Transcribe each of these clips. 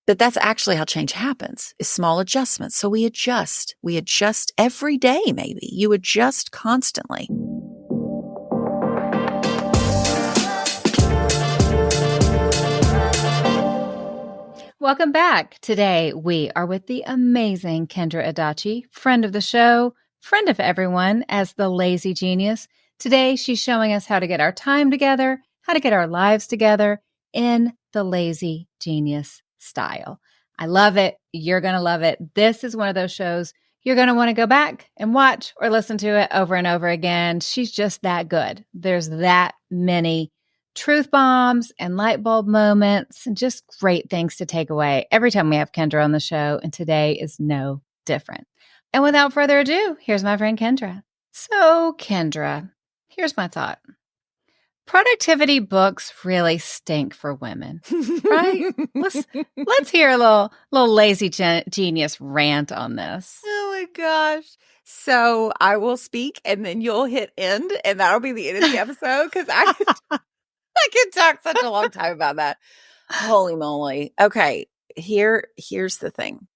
But that's actually how change happens, is small adjustments. So we adjust every day, maybe. You adjust constantly. Welcome back. Today, we are with the amazing Kendra Adachi, friend of the show, friend of everyone, as the lazy genius. Today, she's showing us how to get our time together, how to get our lives together in the lazy genius style. I love it. You're going to love it. This is one of those shows you're going to want to go back and watch or listen to it over and over again. She's just that good. There's that many truth bombs and light bulb moments and just great things to take away every time we have Kendra on the show. And today is no different. And without further ado, here's my friend Kendra. So Kendra, here's my thought. Productivity books really stink for women, right? Let's hear a little lazy genius rant on this. Oh my gosh. So I will speak and then you'll hit end and that'll be the end of the episode because I could talk such a long time about that. Holy moly. Okay. Here's the thing.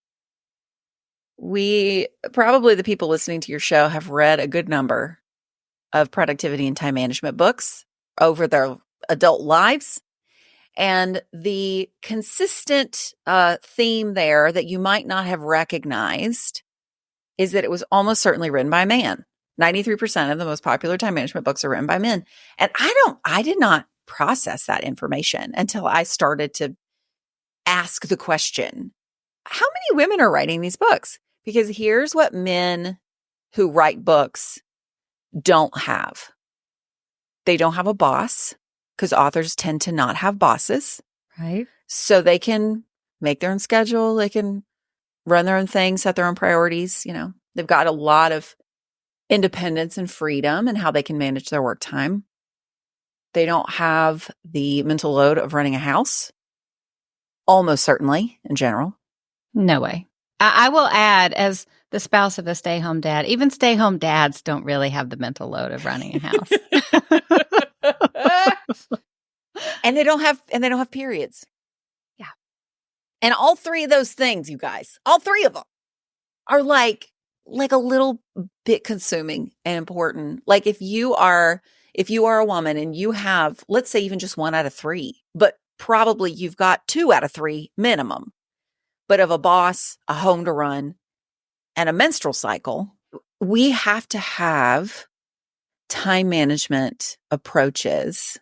Probably the people listening to your show have read a good number of productivity and time management books over their adult lives. And the consistent theme there that you might not have recognized is that it was almost certainly written by a man. 93% of the most popular time management books are written by men. And I did not process that information until I started to ask the question, how many women are writing these books? Because here's what men who write books don't have. They don't have a boss, because authors tend to not have bosses. Right. So they can make their own schedule. They can run their own thing, set their own priorities. You know, they've got a lot of independence and freedom in how they can manage their work time. They don't have the mental load of running a house. Almost certainly, in general. No way. I will add, as the spouse of a stay-home dad, even stay-home dads don't really have the mental load of running a house. And they don't have periods. Yeah. And all three of those things, you guys, all three of them are like a little bit consuming and important. Like if you are a woman and you have, let's say even just 1 out of 3, but probably you've got 2 out of 3 minimum, but of a boss, a home to run, and a menstrual cycle, we have to have time management approaches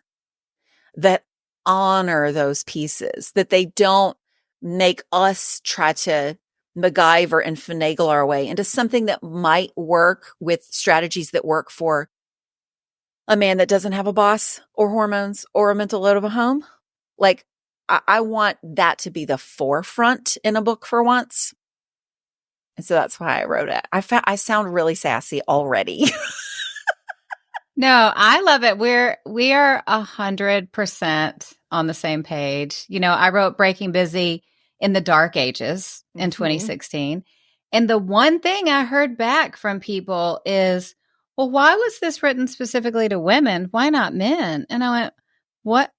that honor those pieces, that they don't make us try to MacGyver and finagle our way into something that might work with strategies that work for a man that doesn't have a boss or hormones or a mental load of a home. Like, I want that to be the forefront in a book for once. And so that's why I wrote it. I sound really sassy already. No, I love it. We are 100% on the same page. You know, I wrote Breaking Busy in the dark ages in 2016. And the one thing I heard back from people is, well, why was this written specifically to women? Why not men? And I went, what?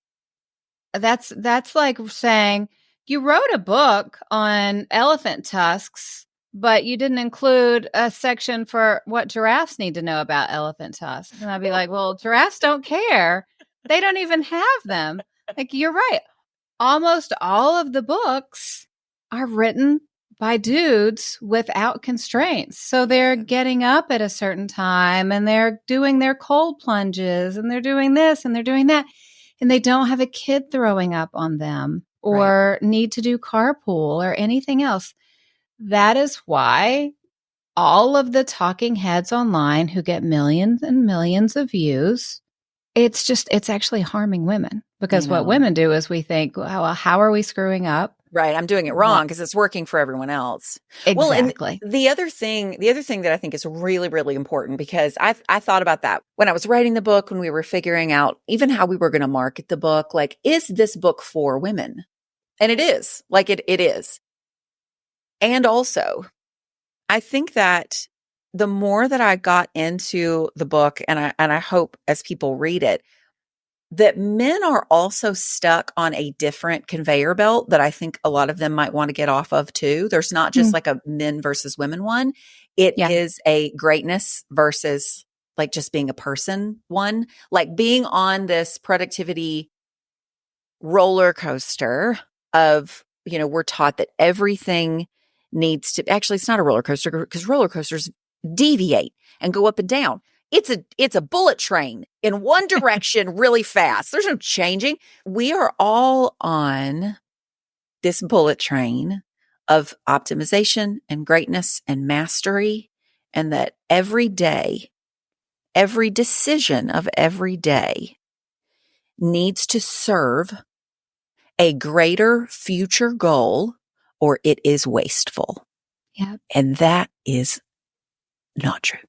That's like saying you wrote a book on elephant tusks, but you didn't include a section for what giraffes need to know about elephant tusks. And I'd be like, well, giraffes don't care. They don't even have them. Like, you're right. Almost all of the books are written by dudes without constraints. So they're getting up at a certain time and they're doing their cold plunges and they're doing this and they're doing that. And they don't have a kid throwing up on them or need to do carpool or anything else. That is why all of the talking heads online who get millions and millions of views, it's actually harming women, because what women do is we think, well, how are we screwing up? Right. I'm doing it wrong because it's working for everyone else. Exactly. Well, and the other thing that I think is really, really important, because I thought about that when I was writing the book, when we were figuring out even how we were going to market the book, like, is this book for women? And it is. Like, it is. And also, I think that the more that I got into the book, and I hope as people read it, that men are also stuck on a different conveyor belt that I think a lot of them might want to get off of too. There's not just like a men versus women one. It is a greatness versus like just being a person one, like being on this productivity roller coaster of, we're taught that everything needs to, actually, it's not a roller coaster because roller coasters deviate and go up and down. It's a bullet train in one direction really fast. There's no changing. We are all on this bullet train of optimization and greatness and mastery, and that every day, every decision of every day needs to serve a greater future goal, or it is wasteful. Yeah. And that is not true.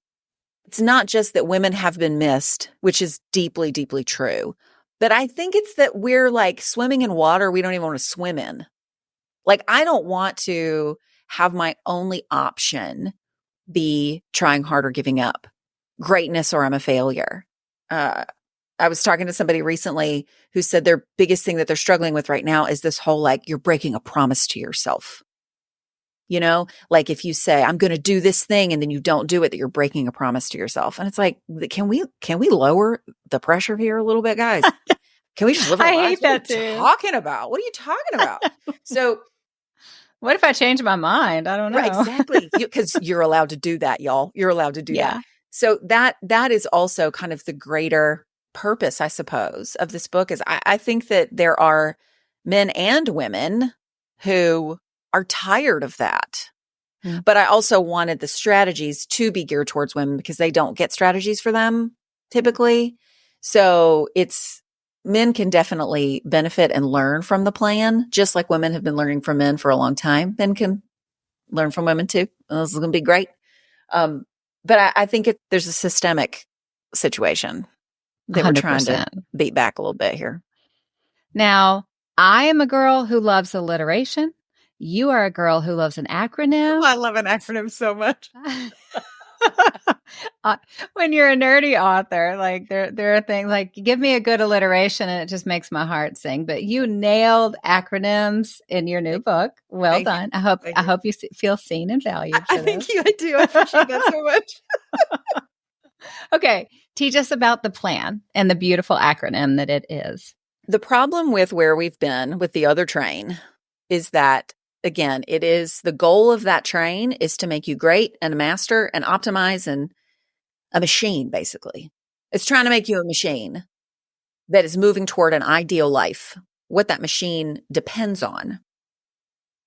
It's not just that women have been missed, which is deeply, deeply true. But I think it's that we're like swimming in water we don't even want to swim in. Like, I don't want to have my only option be trying hard or giving up, greatness or I'm a failure. I was talking to somebody recently who said their biggest thing that they're struggling with right now is this whole, like, you're breaking a promise to yourself. Like if you say, I'm going to do this thing and then you don't do it, that you're breaking a promise to yourself. And it's like, can we lower the pressure here a little bit, guys? Can we just live our lives? I hate that too. What are you talking about? What are you talking about? So what if I change my mind? I don't know. Right, exactly. Because you're allowed to do that, y'all. You're allowed to do that. So that is also kind of the greater purpose, I suppose, of this book is I think that there are men and women who are tired of that. But I also wanted the strategies to be geared towards women because they don't get strategies for them typically. So men can definitely benefit and learn from the plan, just like women have been learning from men for a long time. Men can learn from women too. This is going to be great. But I think there's a systemic situation that 100%. We're trying to beat back a little bit here. Now, I am a girl who loves alliteration. You are a girl who loves an acronym. Oh, I love an acronym so much. When you're a nerdy author, like there are things like, give me a good alliteration and it just makes my heart sing. But you nailed acronyms in your new book. Well done. I hope you feel seen and valued. Thank you. I do. I appreciate that so much. Okay. Teach us about the plan and the beautiful acronym that it is. The problem with where we've been with the other train is that, again, it is the goal of that train is to make you great and a master and optimize and a machine, basically. It's trying to make you a machine that is moving toward an ideal life. What that machine depends on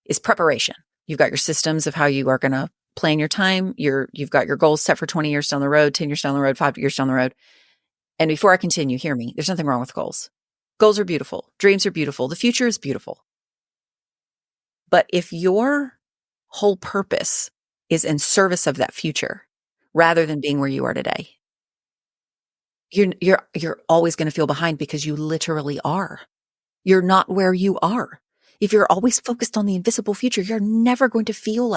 is preparation. You've got your systems of how you are going to plan your time. You've got your goals set for 20 years down the road, 10 years down the road, 5 years down the road. And before I continue, hear me. There's nothing wrong with goals. Goals are beautiful. Dreams are beautiful. The future is beautiful. But if your whole purpose is in service of that future, rather than being where you are today, you're always going to feel behind because you literally are. You're not where you are. If you're always focused on the invisible future, you're never going to feel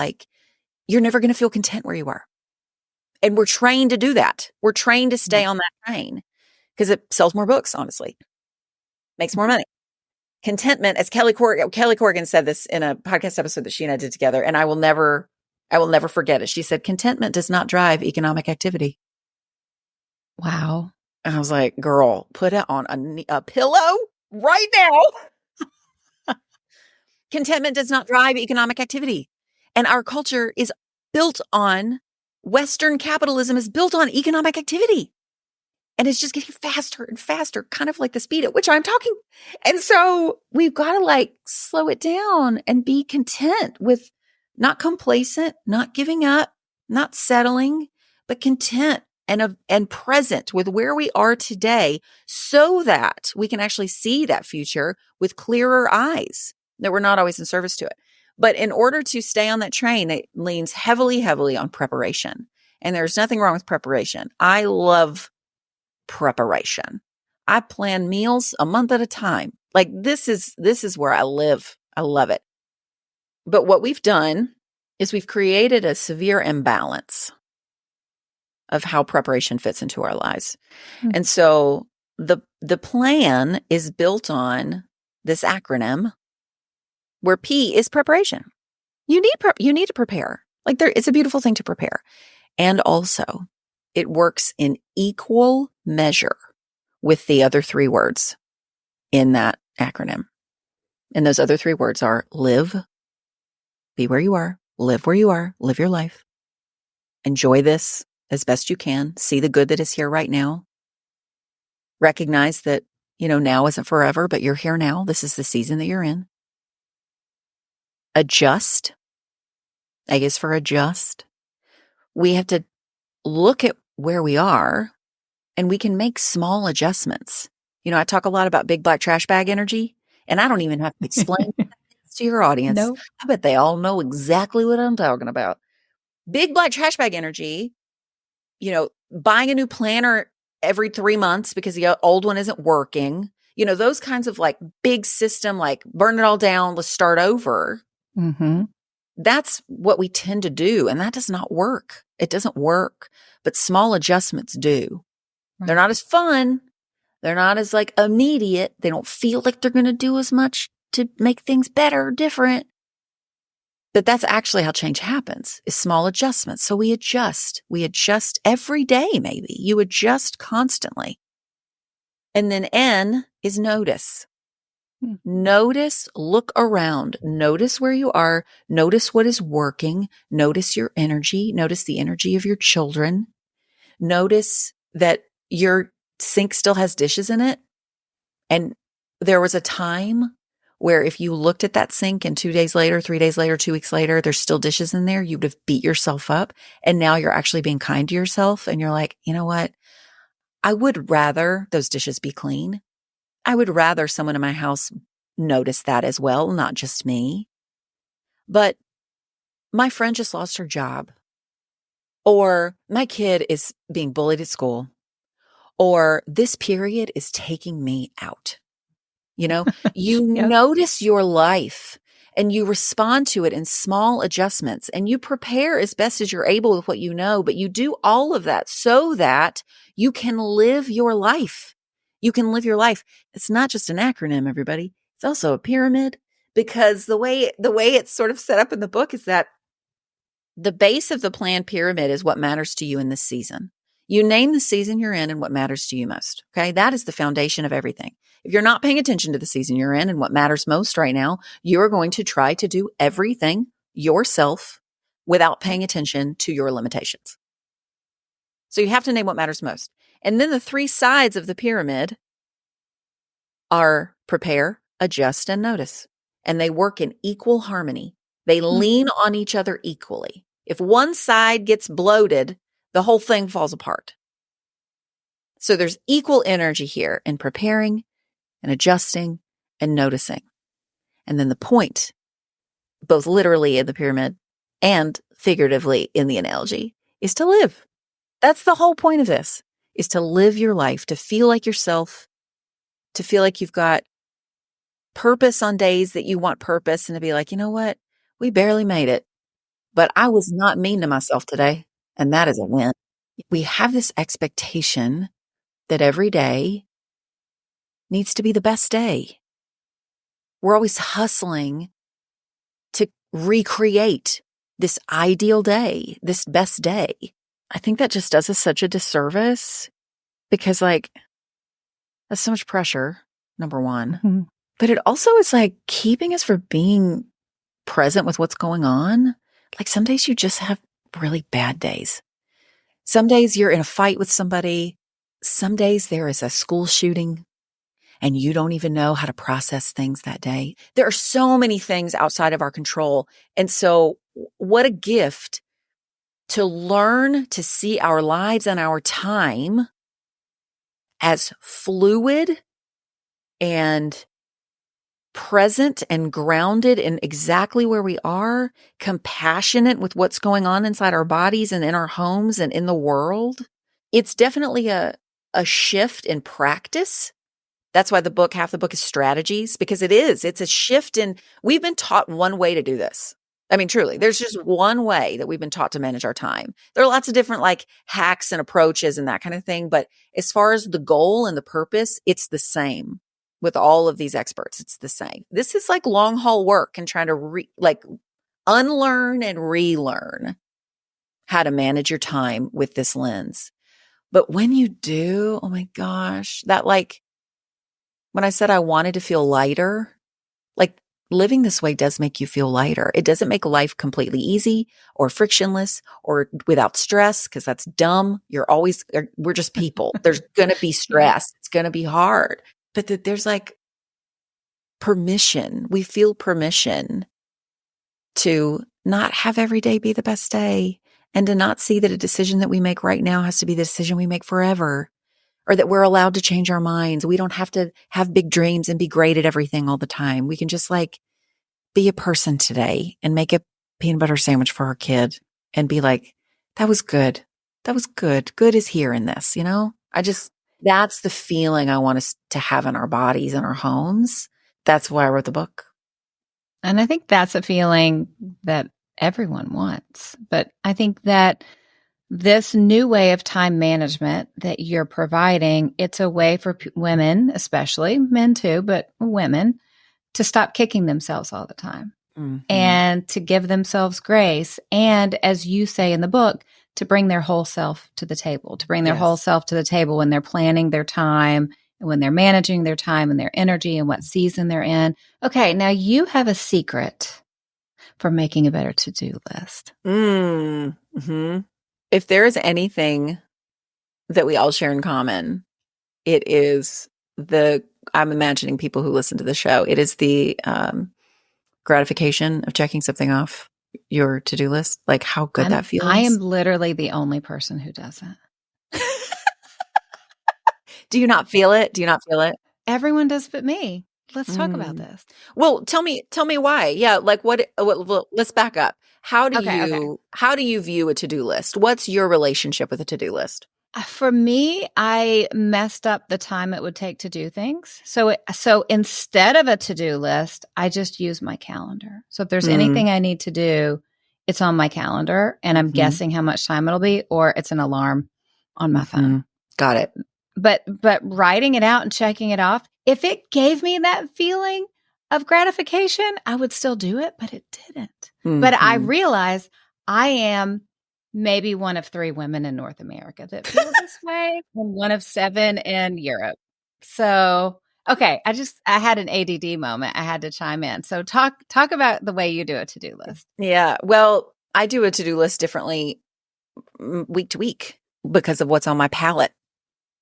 content where you are. And we're trained to do that. We're trained to stay on that train because it sells more books, honestly. Makes more money. Contentment, as Kelly Corrigan said this in a podcast episode that she and I did together, and I will never forget it. She said, contentment does not drive economic activity. Wow. And I was like, girl, put it on a pillow right now. Contentment does not drive economic activity. And our culture is built on, Western capitalism is built on economic activity. And it's just getting faster and faster, kind of like the speed at which I'm talking. And so we've got to slow it down and be content with, not complacent, not giving up, not settling, but content and present with where we are today so that we can actually see that future with clearer eyes, that we're not always in service to it. But in order to stay on that train, it leans heavily, heavily on preparation. And there's nothing wrong with preparation. I love preparation. I plan meals a month at a time. Like this is where I live. I love it. But what we've done is we've created a severe imbalance of how preparation fits into our lives. And so the plan is built on this acronym where P is preparation. You need to prepare. Like it's a beautiful thing to prepare. And also it works in equal measure with the other three words in that acronym. And those other three words are live, be where you are, live where you are, live your life. Enjoy this as best you can. See the good that is here right now. Recognize that, now isn't forever, but you're here now. This is the season that you're in. Adjust. A is for adjust. We have to look at where we are and we can make small adjustments. I talk a lot about big black trash bag energy, and I don't even have to explain this to your audience. No. I bet they all know exactly what I'm talking about. Big black trash bag energy, buying a new planner every 3 months because the old one isn't working, those kinds of like big system, like burn it all down, let's start over. Mm-hmm. That's what we tend to do. And that does not work. It doesn't work, but small adjustments do. Right. They're not as fun. They're not as like immediate. They don't feel like they're going to do as much to make things better, different. But that's actually how change happens, is small adjustments. So we adjust every day. Maybe you adjust constantly. And then N is notice. Notice, look around, notice where you are, notice what is working, notice your energy, notice the energy of your children, notice that your sink still has dishes in it. And there was a time where if you looked at that sink and 2 days later, 3 days later, 2 weeks later, there's still dishes in there, you would have beat yourself up. And now you're actually being kind to yourself. And you're like, you know what? I would rather those dishes be clean. I would rather someone in my house notice that as well, not just me. But my friend just lost her job. Or my kid is being bullied at school. Or this period is taking me out. You yep. Notice your life and you respond to it in small adjustments and you prepare as best as you're able with what you know, but you do all of that so that you can live your life. You can live your life. It's not just an acronym, everybody. It's also a pyramid, because the way it's sort of set up in the book is that the base of the plan pyramid is what matters to you in this season. You name the season you're in and what matters to you most. Okay. That is the foundation of everything. If you're not paying attention to the season you're in and what matters most right now, you're going to try to do everything yourself without paying attention to your limitations. So you have to name what matters most. And then the three sides of the pyramid are prepare, adjust, and notice. And they work in equal harmony. They lean on each other equally. If one side gets bloated, the whole thing falls apart. So there's equal energy here in preparing and adjusting and noticing. And then the point, both literally in the pyramid and figuratively in the analogy, is to live. That's the whole point of this, is to live your life, to feel like yourself, to feel like you've got purpose on days that you want purpose, and to be like, you know what? We barely made it, but I was not mean to myself today. And that is a win. We have this expectation that every day needs to be the best day. We're always hustling to recreate this ideal day, this best day. I think that just does us such a disservice, because that's so much pressure, number one. Mm-hmm. But it also is keeping us from being present with what's going on. Some days you just have really bad days. Some days you're in a fight with somebody. Some days there is a school shooting and you don't even know how to process things that day. There are so many things outside of our control. And so what a gift to learn to see our lives and our time as fluid and present and grounded in exactly where we are, compassionate with what's going on inside our bodies and in our homes and in the world. It's definitely a shift in practice. That's why half the book is strategies, because it's a shift in, we've been taught one way to do this. I mean, truly, there's just one way that we've been taught to manage our time. There are lots of different like hacks and approaches and that kind of thing. But as far as the goal and the purpose, it's the same with all of these experts. It's the same. This is like long haul work and trying to unlearn and relearn how to manage your time with this lens. But when you do, oh my gosh, that like when I said I wanted to feel lighter, like living this way does make you feel lighter. It doesn't make life completely easy or frictionless or without stress because that's dumb. We're just people. There's going to be stress. It's going to be hard. But there's like permission. We feel permission to not have every day be the best day and to not see that a decision that we make right now has to be the decision we make forever, or that we're allowed to change our minds. We don't have to have big dreams and be great at everything all the time. We can just like be a person today and make a peanut butter sandwich for our kid and be like, that was good. That was good. Good is here in this, you know? That's the feeling I want us to have in our bodies and our homes. That's why I wrote the book. And I think that's a feeling that everyone wants. But I think that this new way of time management that you're providing, it's a way for women, especially men too, but women, to stop kicking themselves all the time and to give themselves grace. And as you say in the book, to bring their whole self to the table, when they're planning their time and when they're managing their time and their energy and what season they're in. Okay, now you have a secret for making a better to-do list. Mm-hmm. If there is anything that we all share in common, it is I'm imagining people who listen to the show, it is the gratification of checking something off your to-do list, like how good that feels. I am literally the only person who doesn't. Do you not feel it? Everyone does but me. Let's talk about this. Well, tell me why. Yeah, like what let's back up. How do you view a to-do list? What's your relationship with a to-do list? For me, I messed up the time it would take to do things. So instead of a to-do list, I just use my calendar. So if there's anything I need to do, it's on my calendar and I'm guessing how much time it'll be, or it's an alarm on my phone. Got it. But writing it out and checking it off, if it gave me that feeling of gratification, I would still do it, but it didn't. But I realize I am maybe one of 3 women in North America that feel this way, and one of 7 in Europe. So, okay, I had an ADD moment. I had to chime in. So talk about the way you do a to-do list. Yeah. Well, I do a to-do list differently week to week because of what's on my palette,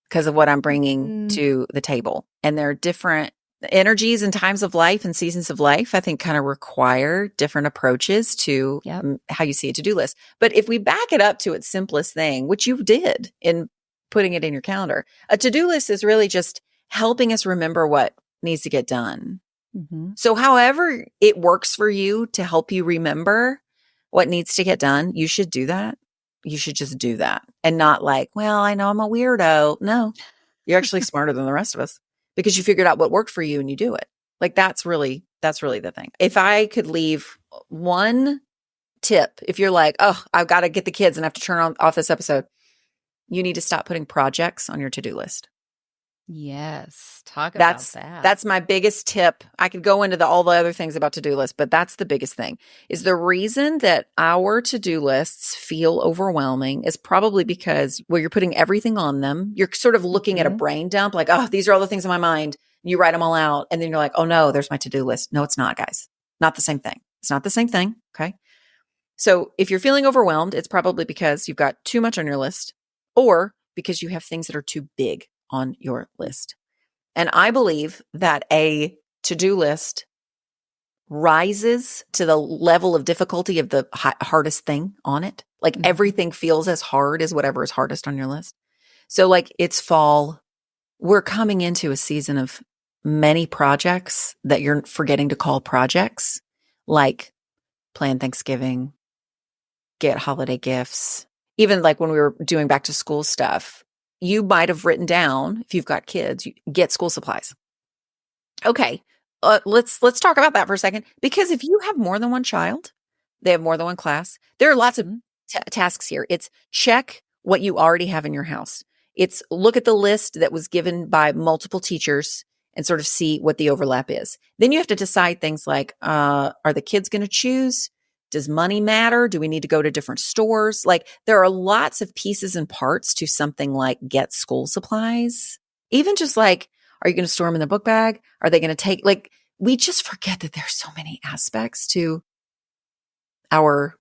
because of what I'm bringing to the table. And there are different energies and times of life and seasons of life, I think kind of require different approaches to how you see a to-do list. But if we back it up to its simplest thing, which you did in putting it in your calendar, a to-do list is really just helping us remember what needs to get done. So however it works for you to help you remember what needs to get done, you should do that. You should just do that and not like, well, I know I'm a weirdo. No, you're actually smarter than the rest of us because you figured out what worked for you and you do it. Like that's really the thing. If I could leave one tip, if you're like, oh, I've got to get the kids and have to turn off this episode, you need to stop putting projects on your to-do list. Yes. Talk about that. That's my biggest tip. I could go into all the other things about to-do lists, but that's the biggest thing. Is the reason that our to-do lists feel overwhelming is probably because you're putting everything on them. You're sort of looking at a brain dump, like, oh, these are all the things in my mind. You write them all out. And then you're like, oh no, there's my to-do list. No, it's not, guys. Not the same thing. It's not the same thing. Okay. So if you're feeling overwhelmed, it's probably because you've got too much on your list or because you have things that are too big on your list. And I believe that a to-do list rises to the level of difficulty of the hardest thing on it. Like everything feels as hard as whatever is hardest on your list. So like it's fall, we're coming into a season of many projects that you're forgetting to call projects, like plan Thanksgiving, get holiday gifts, even like when we were doing back to school stuff. You might have written down, if you've got kids, you get school supplies. Okay, let's talk about that for a second. Because if you have more than one child, They have more than one class. There are lots of tasks here. It's check what you already have in your house. It's look at the list that was given by multiple teachers and sort of see what the overlap is. Then you have to decide things like, are the kids going to choose? Does money matter? Do we need to go to different stores? Like there are lots of pieces and parts to something like get school supplies. Even just like, are you going to store them in the book bag? Are they going to take, like, we just forget that there's so many aspects to our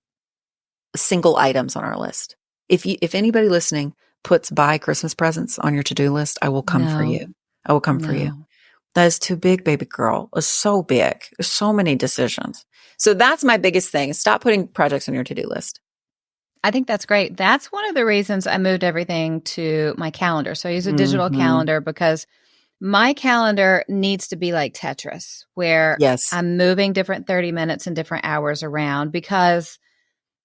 single items on our list. If anybody listening puts buy Christmas presents on your to-do list, I will come for you. I will come for you. That is too big, baby girl. It's so big. There's so many decisions. So that's my biggest thing. Stop putting projects on your to-do list. I think that's great. That's one of the reasons I moved everything to my calendar. So I use a digital calendar because my calendar needs to be like Tetris, where I'm moving different 30 minutes and different hours around because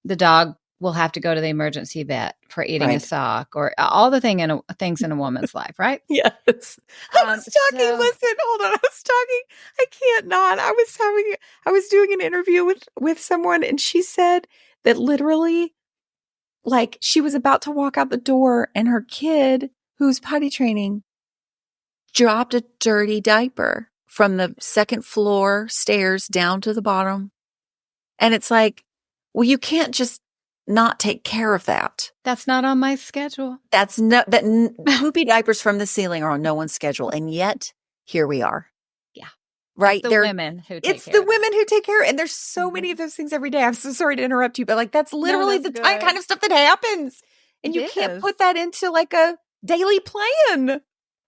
the dog will have to go to the emergency vet for eating a sock or all the things in a woman's life, right? Yes. I was talking, listen, hold on. I was talking. I can't not. I was doing an interview with someone and she said that literally like she was about to walk out the door and her kid who's potty training dropped a dirty diaper from the second floor stairs down to the bottom. And it's like, well, you can't just not take care of that. That's not on my schedule. Poopy diapers from the ceiling are on no one's schedule. And yet here we are. Yeah. Right. It's the women who take care. And there's so many of those things every day. I'm so sorry to interrupt you, but like, that's literally kind of stuff that happens. And you can't put that into like a daily plan.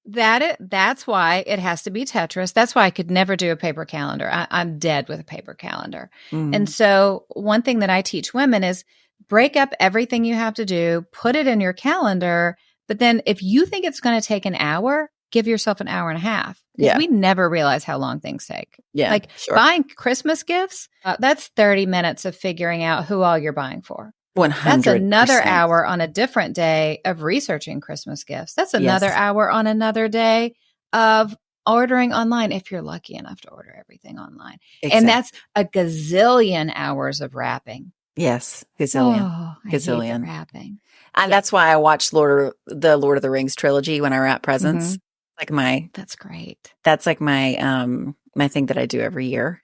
That's why it has to be Tetris. That's why I could never do a paper calendar. I'm dead with a paper calendar. And so one thing that I teach women is break up everything you have to do, put it in your calendar. But then if you think it's going to take an hour, give yourself an hour and a half. Yeah. We never realize how long things take. Yeah. Like buying Christmas gifts, that's 30 minutes of figuring out who all you're buying for. 100%. That's another hour on a different day of researching Christmas gifts. That's another hour on another day of ordering online if you're lucky enough to order everything online. Exactly. And that's a gazillion hours of wrapping. Yes, gazillion. I hate the wrapping. And that's why I watched the Lord of the Rings trilogy when I wrap presents. That's great. That's like my my thing that I do every year.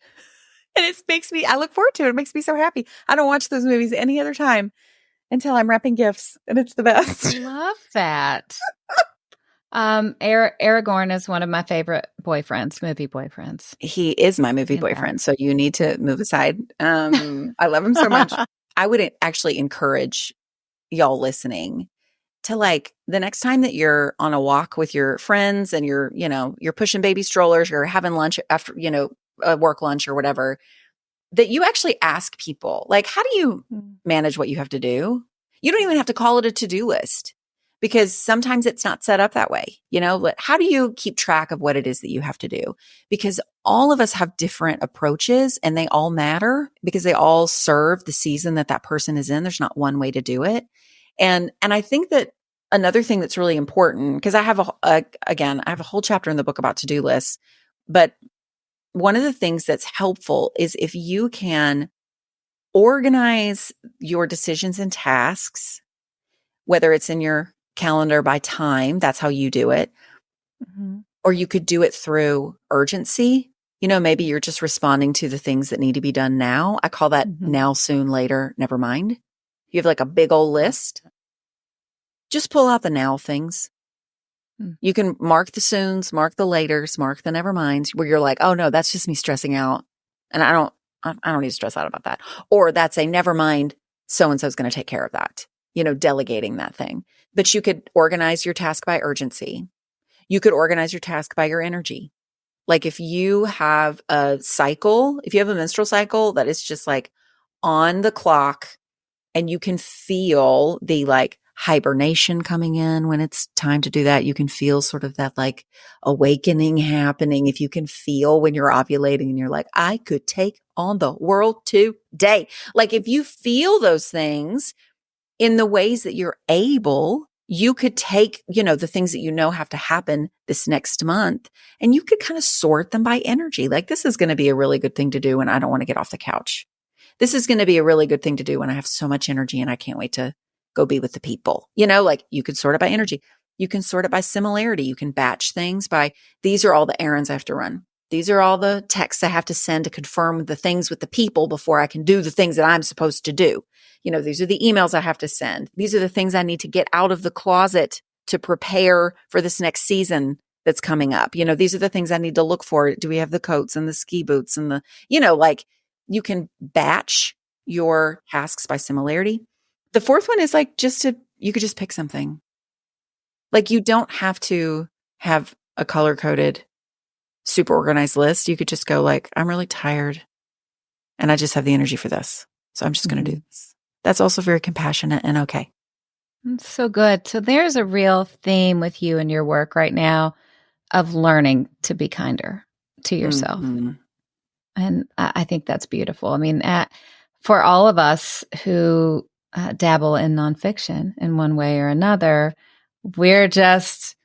And I look forward to it. It makes me so happy. I don't watch those movies any other time until I'm wrapping gifts. And it's the best. I love that. Aragorn is one of my favorite movie boyfriends. He is my movie boyfriend. So you need to move aside. I love him so much. I would actually encourage y'all listening to like the next time that you're on a walk with your friends and you're pushing baby strollers, you're having lunch after, a work lunch or whatever, that you actually ask people, like, how do you manage what you have to do? You don't even have to call it a to-do list because sometimes it's not set up that way. But how do you keep track of what it is that you have to do? Because all of us have different approaches and they all matter because they all serve the season that person is in. There's not one way to do it. And I think that another thing that's really important, because I have I have a whole chapter in the book about to-do lists, but one of the things that's helpful is if you can organize your decisions and tasks, whether it's in your calendar by time, that's how you do it, or you could do it through urgency. Maybe you're just responding to the things that need to be done now. I call that now, soon, later, never mind. You have like a big old list. Just pull out the now things. You can mark the soons, mark the laters, mark the never minds where you're like, oh no, that's just me stressing out. And I don't need to stress out about that. Or that's a never mind. So-and-so is going to take care of that, delegating that thing. But you could organize your task by urgency. You could organize your task by your energy. Like if you have a menstrual cycle that is just like on the clock and you can feel the like hibernation coming in when it's time to do that. You can feel sort of that like awakening happening. If you can feel when you're ovulating and you're like, I could take on the world today. Like if you feel those things in the ways that you're able, you could take, the things that have to happen this next month and you could kind of sort them by energy. Like this is going to be a really good thing to do when I don't want to get off the couch. this is going to be a really good thing to do when I have so much energy and I can't wait to go be with the people. You know, like you could sort it by energy. You can sort it by similarity. You can batch things by, these are all the errands I have to run. These are all the texts I have to send to confirm the things with the people before I can do the things that I'm supposed to do. You know, these are the emails I have to send. These are the things I need to get out of the closet to prepare for this next season that's coming up. You know, these are the things I need to look for. Do we have the coats and the ski boots and the, you know, like you can batch your tasks by similarity. The fourth one is like you could just pick something. Like you don't have to have a color coded, super organized list. You could just go like, I'm really tired and I just have the energy for this. So I'm just going to do this. That's also very compassionate and okay. That's so good. So there's a real theme with you and your work right now of learning to be kinder to yourself. Mm-hmm. And I think that's beautiful. I mean, for all of us who dabble in nonfiction in one way or another, we're just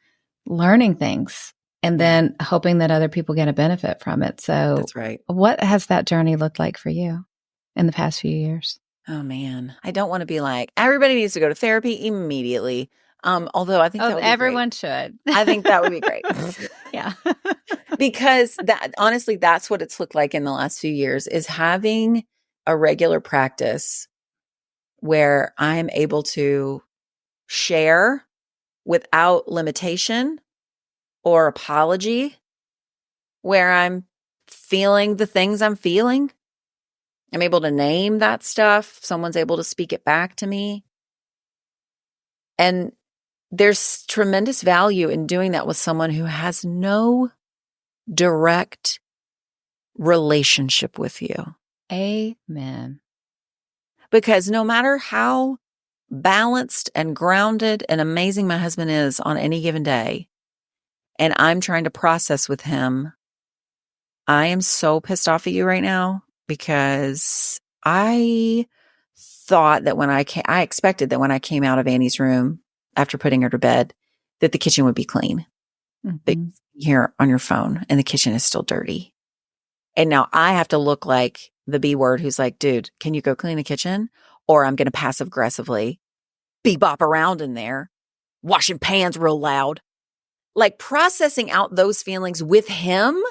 learning things and then hoping that other people get a benefit from it. So that's right. What has that journey looked like for you in the past few years? Oh man, I don't want to be like, everybody needs to go to therapy immediately. Although I think that would be everyone great. Should. I think that would be great. Yeah. Because that honestly, that's what it's looked like in the last few years is having a regular practice where I'm able to share without limitation or apology, where I'm feeling the things I'm feeling. I'm able to name that stuff. Someone's able to speak it back to me. And there's tremendous value in doing that with someone who has no direct relationship with you. Amen. Because no matter how balanced and grounded and amazing my husband is on any given day, and I'm trying to process with him, I am so pissed off at you right now because I thought that I expected that when I came out of Annie's room after putting her to bed, that the kitchen would be clean. But here on your phone and the kitchen is still dirty. And now I have to look like the B word who's like, dude, can you go clean the kitchen? Or I'm going to passive aggressively bebop around in there, washing pans real loud. Like processing out those feelings with him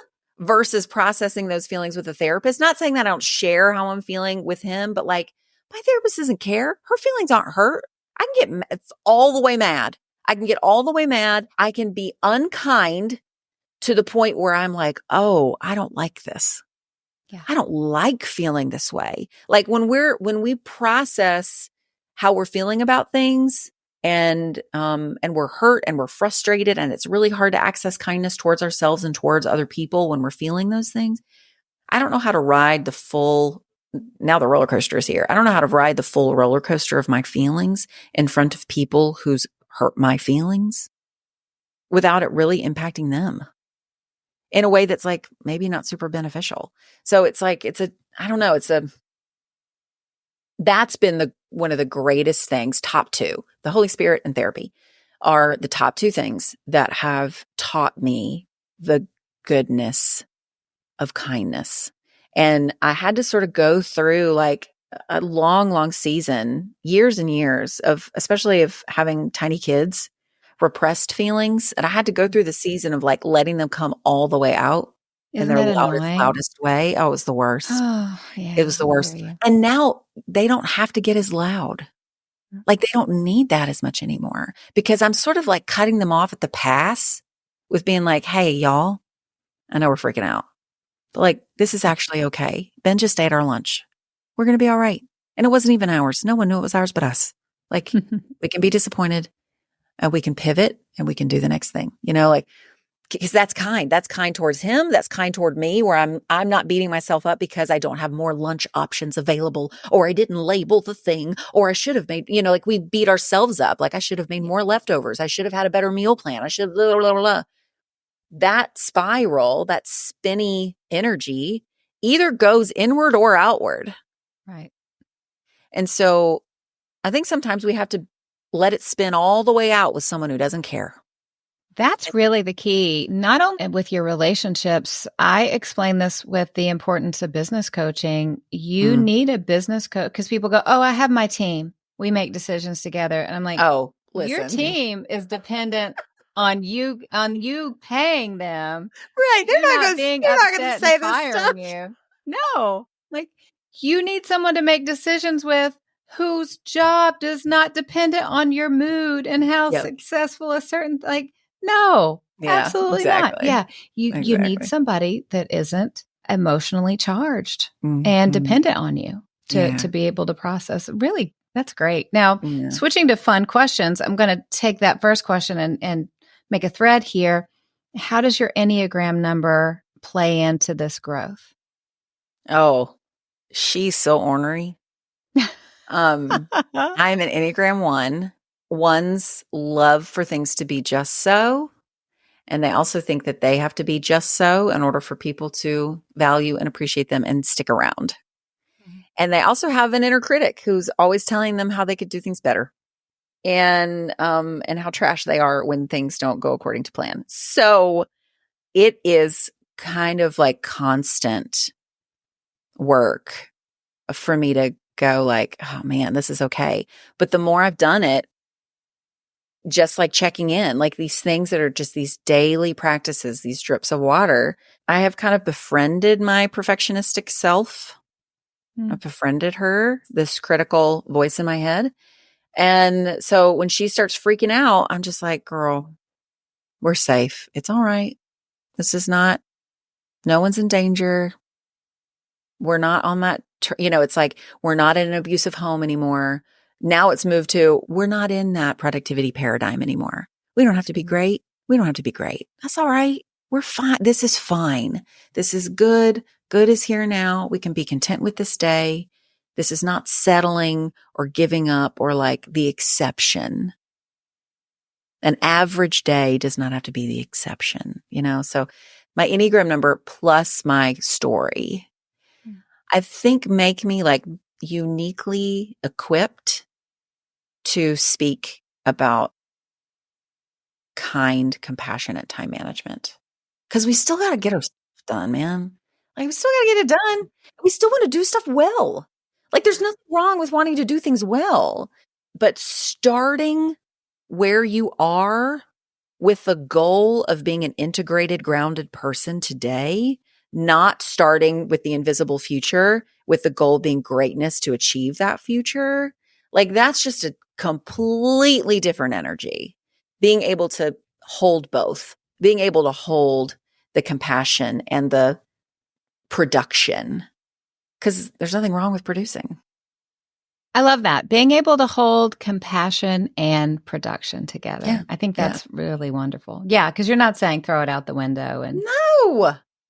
versus processing those feelings with a therapist. Not saying that I don't share how I'm feeling with him, but like my therapist doesn't care. Her feelings aren't hurt. I can get all the way mad. I can get all the way mad. I can be unkind to the point where I'm like, oh, I don't like this. Yeah. I don't like feeling this way. Like when we process how we're feeling about things and we're hurt and we're frustrated and it's really hard to access kindness towards ourselves and towards other people when we're feeling those things. I don't know how to ride now the roller coaster is here. I don't know how to ride the full roller coaster of my feelings in front of people who's hurt my feelings without it really impacting them in a way that's like maybe not super beneficial. So it's like, that's been one of the greatest things, top two, the Holy Spirit and therapy are the top two things that have taught me the goodness of kindness. And I had to sort of go through like a long, long season, years and years especially of having tiny kids, repressed feelings. And I had to go through the season of like letting them come all the way out in their loudest way. Oh, it was the worst. Oh, yeah. It was the worst. And now they don't have to get as loud. Like they don't need that as much anymore because I'm sort of like cutting them off at the pass with being like, hey, y'all, I know we're freaking out, but like, this is actually okay. Ben just ate our lunch. We're going to be all right. And it wasn't even ours. No one knew it was ours but us. Like we can be disappointed and we can pivot and we can do the next thing, like, because that's kind towards him. That's kind toward me where I'm not beating myself up because I don't have more lunch options available or I didn't label the thing or I should have made, like we beat ourselves up. Like I should have made more leftovers. I should have had a better meal plan. I should have blah, blah, blah, blah. That spiral, that spinny energy either goes inward or outward. Right. And so I think sometimes we have to let it spin all the way out with someone who doesn't care. That's really the key, not only with your relationships. I explain this with the importance of business coaching. You need a business coach because people go, oh, I have my team. We make decisions together. And I'm like, oh, your listen. team is dependent on you paying them. Right. They're not They're being not going to upset and say this stuff. firing you. No, like you need someone to make decisions with whose job does not dependent on your mood and how successful a certain, like, no, absolutely not. Yeah. You need somebody that isn't emotionally charged and dependent on you to be able to process. Really, that's great. Now, switching to fun questions, I'm going to take that first question and make a thread here. How does your Enneagram number play into this growth? Oh, she's so ornery. I'm an Enneagram 1. Ones love for things to be just so. And they also think that they have to be just so in order for people to value and appreciate them and stick around. And they also have an inner critic who's always telling them how they could do things better and how trash they are when things don't go according to plan. So it is kind of like constant work for me to go like, oh man, this is okay. But the more I've done it, just like checking in, like these things that are just these daily practices, these drips of water, I have kind of befriended my perfectionistic self. I've befriended her, this critical voice in my head. And so when she starts freaking out, I'm just like, girl, we're safe. It's all right. No one's in danger. We're not on that, it's like, we're not in an abusive home anymore. Now it's moved to, we're not in that productivity paradigm anymore. We don't have to be great. We don't have to be great. That's all right. We're fine. This is fine. This is good. Good is here now. We can be content with this day. This is not settling or giving up or like the exception. An average day does not have to be the exception, So my Enneagram number plus my story, I think make me like uniquely equipped to speak about kind, compassionate time management. Because we still got to get our stuff done, man. Like we still got to get it done. We still want to do stuff well. Like there's nothing wrong with wanting to do things well, but starting where you are with the goal of being an integrated, grounded person today, not starting with the invisible future, with the goal being greatness to achieve that future. Like that's just a completely different energy. Being able to hold both, being able to hold the compassion and the production, because there's nothing wrong with producing. I love that. Being able to hold compassion and production together. Yeah, I think that's really wonderful. Yeah, because you're not saying throw it out the window and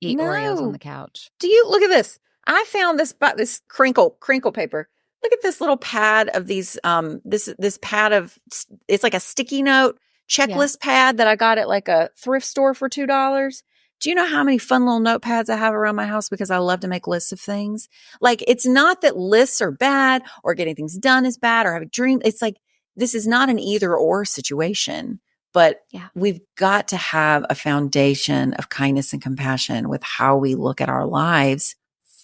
eat Oreos on the couch. Do you look at this? I found this crinkle paper. Look at this little pad of these this pad of, it's like a sticky note checklist pad that I got at like a thrift store for $2. Do you know how many fun little notepads I have around my house because I love to make lists of things? Like, it's not that lists are bad or getting things done is bad or having dreams. It's like, this is not an either or situation, but we've got to have a foundation of kindness and compassion with how we look at our lives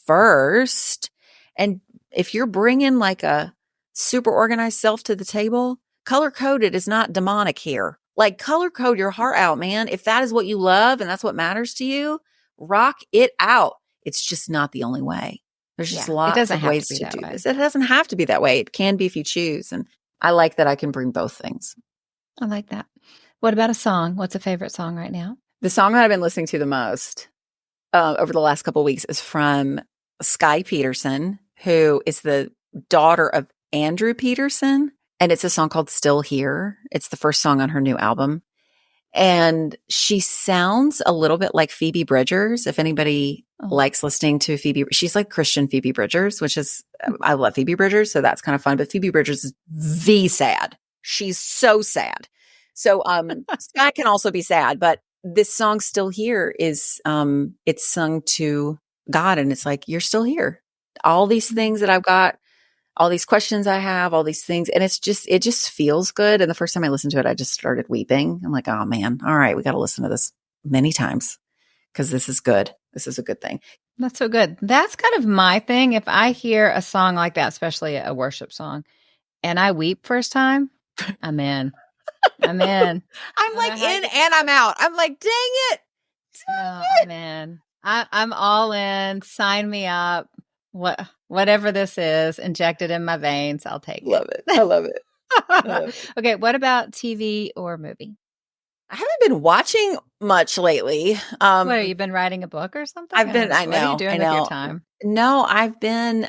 first. And if you're bringing like a super organized self to the table, color coded is not demonic here. Like color code your heart out, man. If that is what you love and that's what matters to you, rock it out. It's just not the only way. There's just lots of ways to do this. It doesn't have to be that way. It can be if you choose. And I like that I can bring both things. I like that. What about a song? What's a favorite song right now? The song that I've been listening to the most over the last couple of weeks is from Skye Peterson, who is the daughter of Andrew Peterson. And it's a song called Still Here. It's the first song on her new album. And she sounds a little bit like Phoebe Bridgers. If anybody likes listening to Phoebe, she's like Christian Phoebe Bridgers, which is, I love Phoebe Bridgers. So that's kind of fun. But Phoebe Bridgers is the sad. She's so sad. So Skye can also be sad. But this song Still Here is, it's sung to God. And it's like, you're still here. All these things that I've got all these questions I have, all these things. And it just feels good. And the first time I listened to it, I just started weeping. I'm like, oh man, all right, we got to listen to this many times because this is good. This is a good thing. That's so good. That's kind of my thing. If I hear a song like that, especially a worship song, and I weep first time, I'm in. I'm in. I'm like in and I'm out. I'm like, dang it. I'm in. I'm all in. Sign me up. Whatever this is, inject it in my veins. I'll take Love it. I love it. I love it. Okay. What about TV or movie? I haven't been watching much lately. What, have you been writing a book or something? I know. What are you doing with your time? No, I've been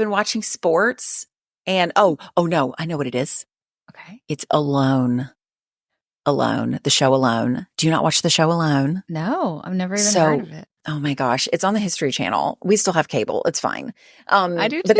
watching sports and oh no, I know what it is. Okay. It's Alone. Alone, the show Alone. Do you not watch the show Alone? No, I've never even heard of it. Oh my gosh, it's on the History Channel. We still have cable. It's fine. I do too. But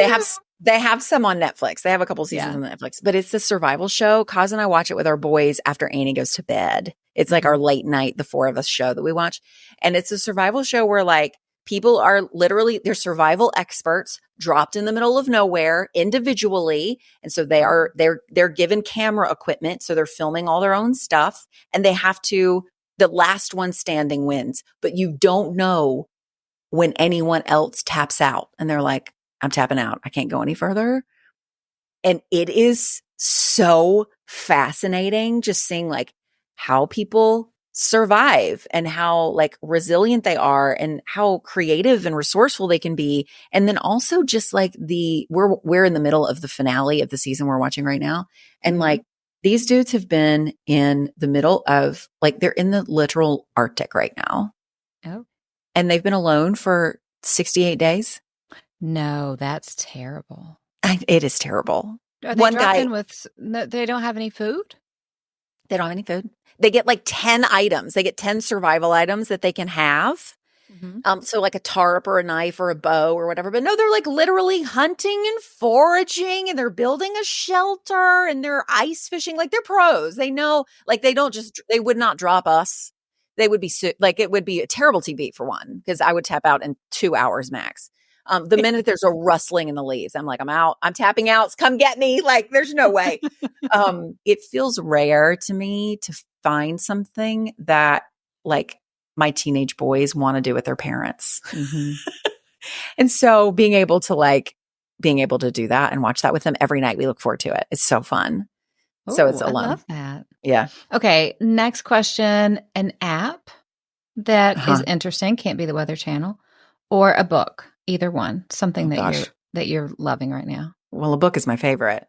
they have some on Netflix. They have a couple seasons on Netflix. But it's a survival show. Kaz and I watch it with our boys after Annie goes to bed. It's like our late night, the four of us show that we watch. And it's a survival show where like people are literally, they're survival experts dropped in the middle of nowhere individually. And so they're given camera equipment. So they're filming all their own stuff and they have to, the last one standing wins, but you don't know when anyone else taps out and they're like, I'm tapping out. I can't go any further. And it is so fascinating just seeing like how people survive and how like resilient they are and how creative and resourceful they can be. And then also just like we're in the middle of the finale of the season we're watching right now. And like these dudes have been in the middle of like, they're in the literal Arctic right now. Oh. And they've been alone for 68 days. No, that's terrible. It is terrible. Are they they don't have any food? They don't have any food. They get like 10 items. They get 10 survival items that they can have. Mm-hmm. So like a tarp or a knife or a bow or whatever. But no, they're like literally hunting and foraging and they're building a shelter and they're ice fishing. Like they're pros. They know, like they would not drop us. They would be like, it would be a terrible TV for one, because I would tap out in 2 hours max. The minute there's a rustling in the leaves, I'm like, I'm out. I'm tapping out. Come get me. Like, there's no way. It feels rare to me to find something that like my teenage boys want to do with their parents. Mm-hmm. And so being able to do that and watch that with them every night, we look forward to it. It's so fun. Ooh, so it's Alone. I love that. Yeah. Okay. Next question. An app that is interesting. Can't be the Weather Channel, or a book. Either one. Something that you're loving right now. Well, a book is my favorite.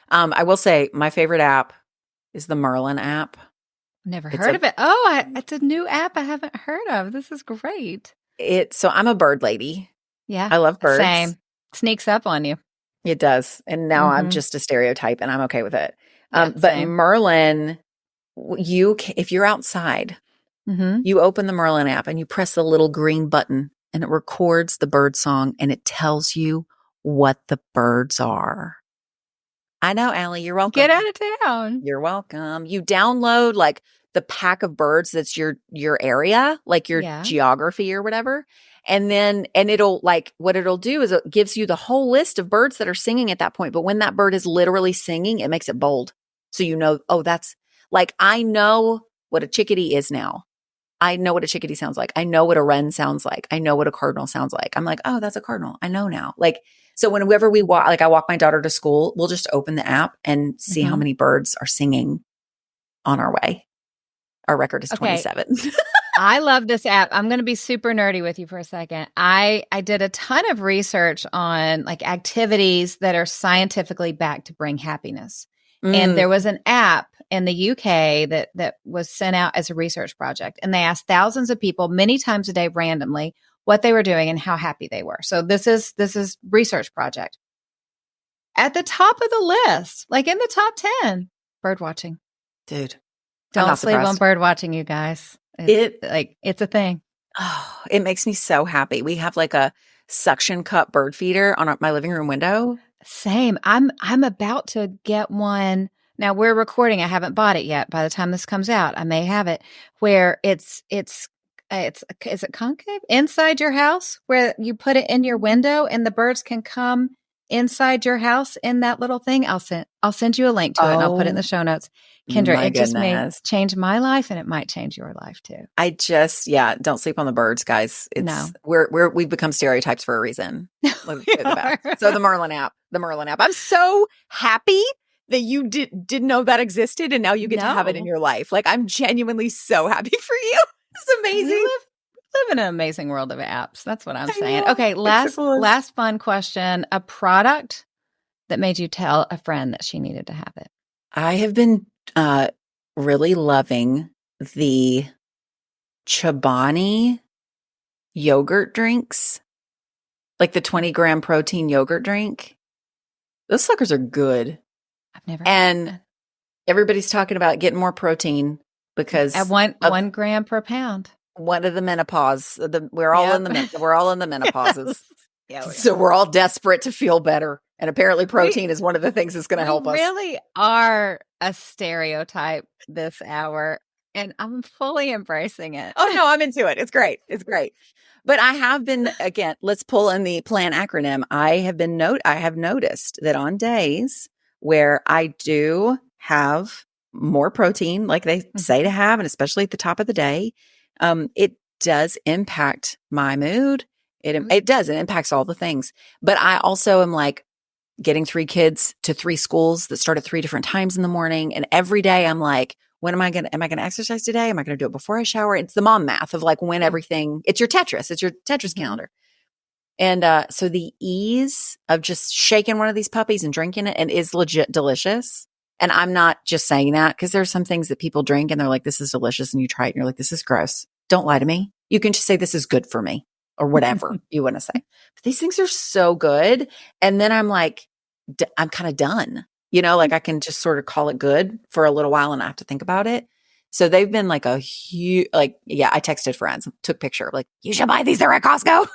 I will say my favorite app is the Merlin app. Never heard of it. Oh, it's a new app I haven't heard of. This is great. So I'm a bird lady. Yeah. I love birds. Same. Sneaks up on you. It does. And now I'm just a stereotype and I'm okay with it. Yeah, but same. Merlin, if you're outside, you open the Merlin app and you press the little green button and it records the bird song and it tells you what the birds are. I know, Allie, you're welcome. Get out of town. You're welcome. You download like the pack of birds that's your area, like your geography or whatever. And it'll like, what it'll do is it gives you the whole list of birds that are singing at that point. But when that bird is literally singing, it makes it bold. So you know, that's like, I know what a chickadee is now. I know what a chickadee sounds like. I know what a wren sounds like. I know what a cardinal sounds like. I'm like, oh, that's a cardinal. I know now. Like, so whenever we walk, like I walk my daughter to school, we'll just open the app and see how many birds are singing on our way. Our record is 27. I love this app. I'm going to be super nerdy with you for a second. I did a ton of research on like activities that are scientifically backed to bring happiness. And there was an app in the UK that was sent out as a research project. And they asked thousands of people many times a day randomly what they were doing and how happy they were. So this is research project. At the top of the list, like in the top 10, bird watching. Dude. Don't sleep on bird watching, you guys. It's a thing. Oh, it makes me so happy. We have like a suction cup bird feeder on my living room window. Same. I'm about to get one. Now we're recording. I haven't bought it yet. By the time this comes out, I may have it, where is it concave inside your house where you put it in your window and the birds can come inside your house in that little thing. I'll send you a link to it and I'll put it in the show notes. Kendra, my it just may goodness. change my life and it might change your life too. Don't sleep on the birds, guys. We've become stereotypes for a reason. So the Merlin app. I'm so happy that you didn't know that existed and now you get to have it in your life. Like, I'm genuinely so happy for you. It's amazing. We live in an amazing world of apps. That's what I'm saying. Okay, last fun question. A product that made you tell a friend that she needed to have it. I have been really loving the Chobani yogurt drinks, like the 20-gram protein yogurt drink. Those suckers are good. I've never. And everybody's talking about getting more protein because at 1 gram per pound. One of the menopause. We're all in the menopauses. Yeah, so we're all desperate to feel better. And apparently protein is one of the things that's going to help us. We really are a stereotype this hour, and I'm fully embracing it. Oh, no, I'm into it. It's great. But I have been, again, let's pull in the PLAN acronym. I have noticed that on days where I do have more protein, like they say to have, and especially at the top of the day, it does impact my mood. It does. It impacts all the things. But I also am like, getting 3 kids to 3 schools that start at 3 different times in the morning. And every day I'm like, am I going to exercise today? Am I going to do it before I shower? It's the mom math of like when everything, it's your Tetris calendar. And so the ease of just shaking one of these puppies and drinking it and is legit delicious. And I'm not just saying that because there's some things that people drink and they're like, this is delicious. And you try it and you're like, this is gross. Don't lie to me. You can just say this is good for me. Or whatever you want to say. But these things are so good. And then I'm like, I'm kind of done. Like I can just sort of call it good for a little while and I have to think about it. So they've been like a huge, I texted friends, took picture, like, you should buy these. They're at Costco.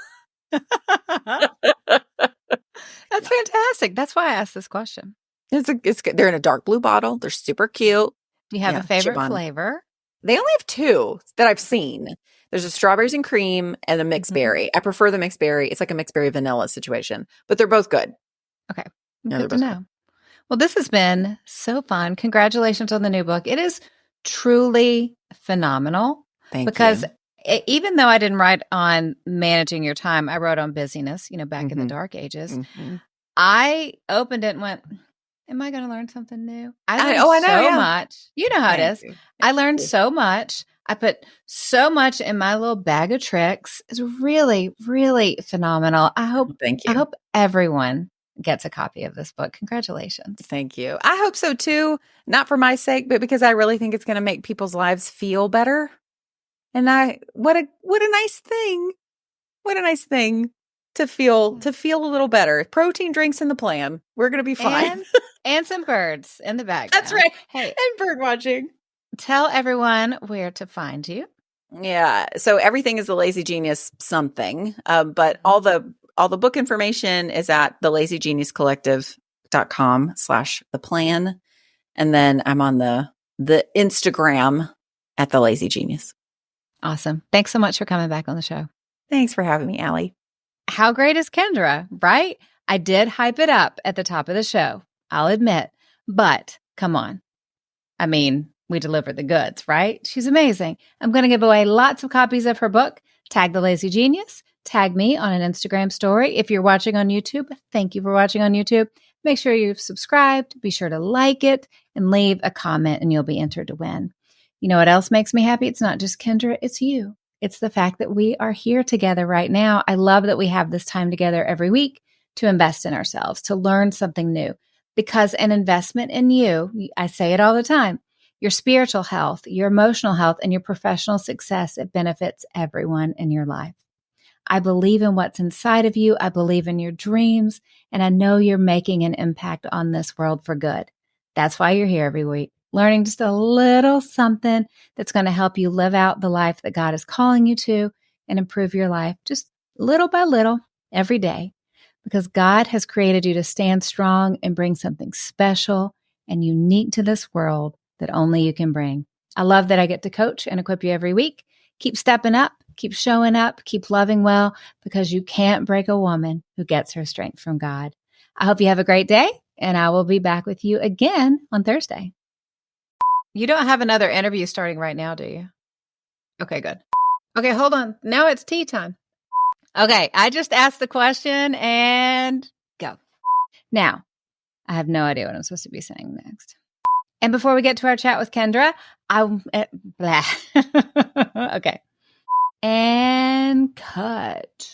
That's fantastic. That's why I asked this question. It's good. They're in a dark blue bottle. They're super cute. Do you have a favorite flavor? They only have 2 that I've seen. There's a strawberries and cream and a mixed berry. I prefer the mixed berry. It's like a mixed berry vanilla situation, but they're both good. Okay. Good to know. Good. Well, this has been so fun. Congratulations on the new book. It is truly phenomenal. Thank you. Because even though I didn't write on managing your time, I wrote on busyness, back in the dark ages. Mm-hmm. I opened it and went, am I going to learn something new? I learned so much. You know how it is. I learned so much. I put so much in my little bag of tricks. It's really, really phenomenal. Thank you. I hope everyone gets a copy of this book. Congratulations. Thank you. I hope so too. Not for my sake, but because I really think it's going to make people's lives feel better. And what a nice thing. What a nice thing to feel a little better. Protein drinks in the plan. We're going to be fine. And some birds in the background. That's right. Hey, and bird watching. Tell everyone where to find you. Yeah. So everything is the Lazy Genius something. But all the book information is at thelazygeniuscollective.com/theplan. And then I'm on the Instagram at the Lazy Genius. Awesome. Thanks so much for coming back on the show. Thanks for having me, Alli. How great is Kendra, right? I did hype it up at the top of the show, I'll admit. But come on. I mean, we delivered the goods, right? She's amazing. I'm going to give away lots of copies of her book. Tag the Lazy Genius. Tag me on an Instagram story. If you're watching on YouTube, thank you for watching on YouTube. Make sure you've subscribed. Be sure to like it and leave a comment and you'll be entered to win. You know what else makes me happy? It's not just Kendra, it's you. It's the fact that we are here together right now. I love that we have this time together every week to invest in ourselves, to learn something new. Because an investment in you, I say it all the time, your spiritual health, your emotional health, and your professional success, it benefits everyone in your life. I believe in what's inside of you. I believe in your dreams. And I know you're making an impact on this world for good. That's why you're here every week, learning just a little something that's going to help you live out the life that God is calling you to and improve your life just little by little every day. Because God has created you to stand strong and bring something special and unique to this world that only you can bring. I love that I get to coach and equip you every week. Keep stepping up, keep showing up, keep loving well, because you can't break a woman who gets her strength from God. I hope you have a great day, and I will be back with you again on Thursday. You don't have another interview starting right now, do you? Okay, good. Okay, hold on. Now it's tea time. Okay, I just asked the question and go. Now, I have no idea what I'm supposed to be saying next. And before we get to our chat with Kendra, blah. Okay. And cut.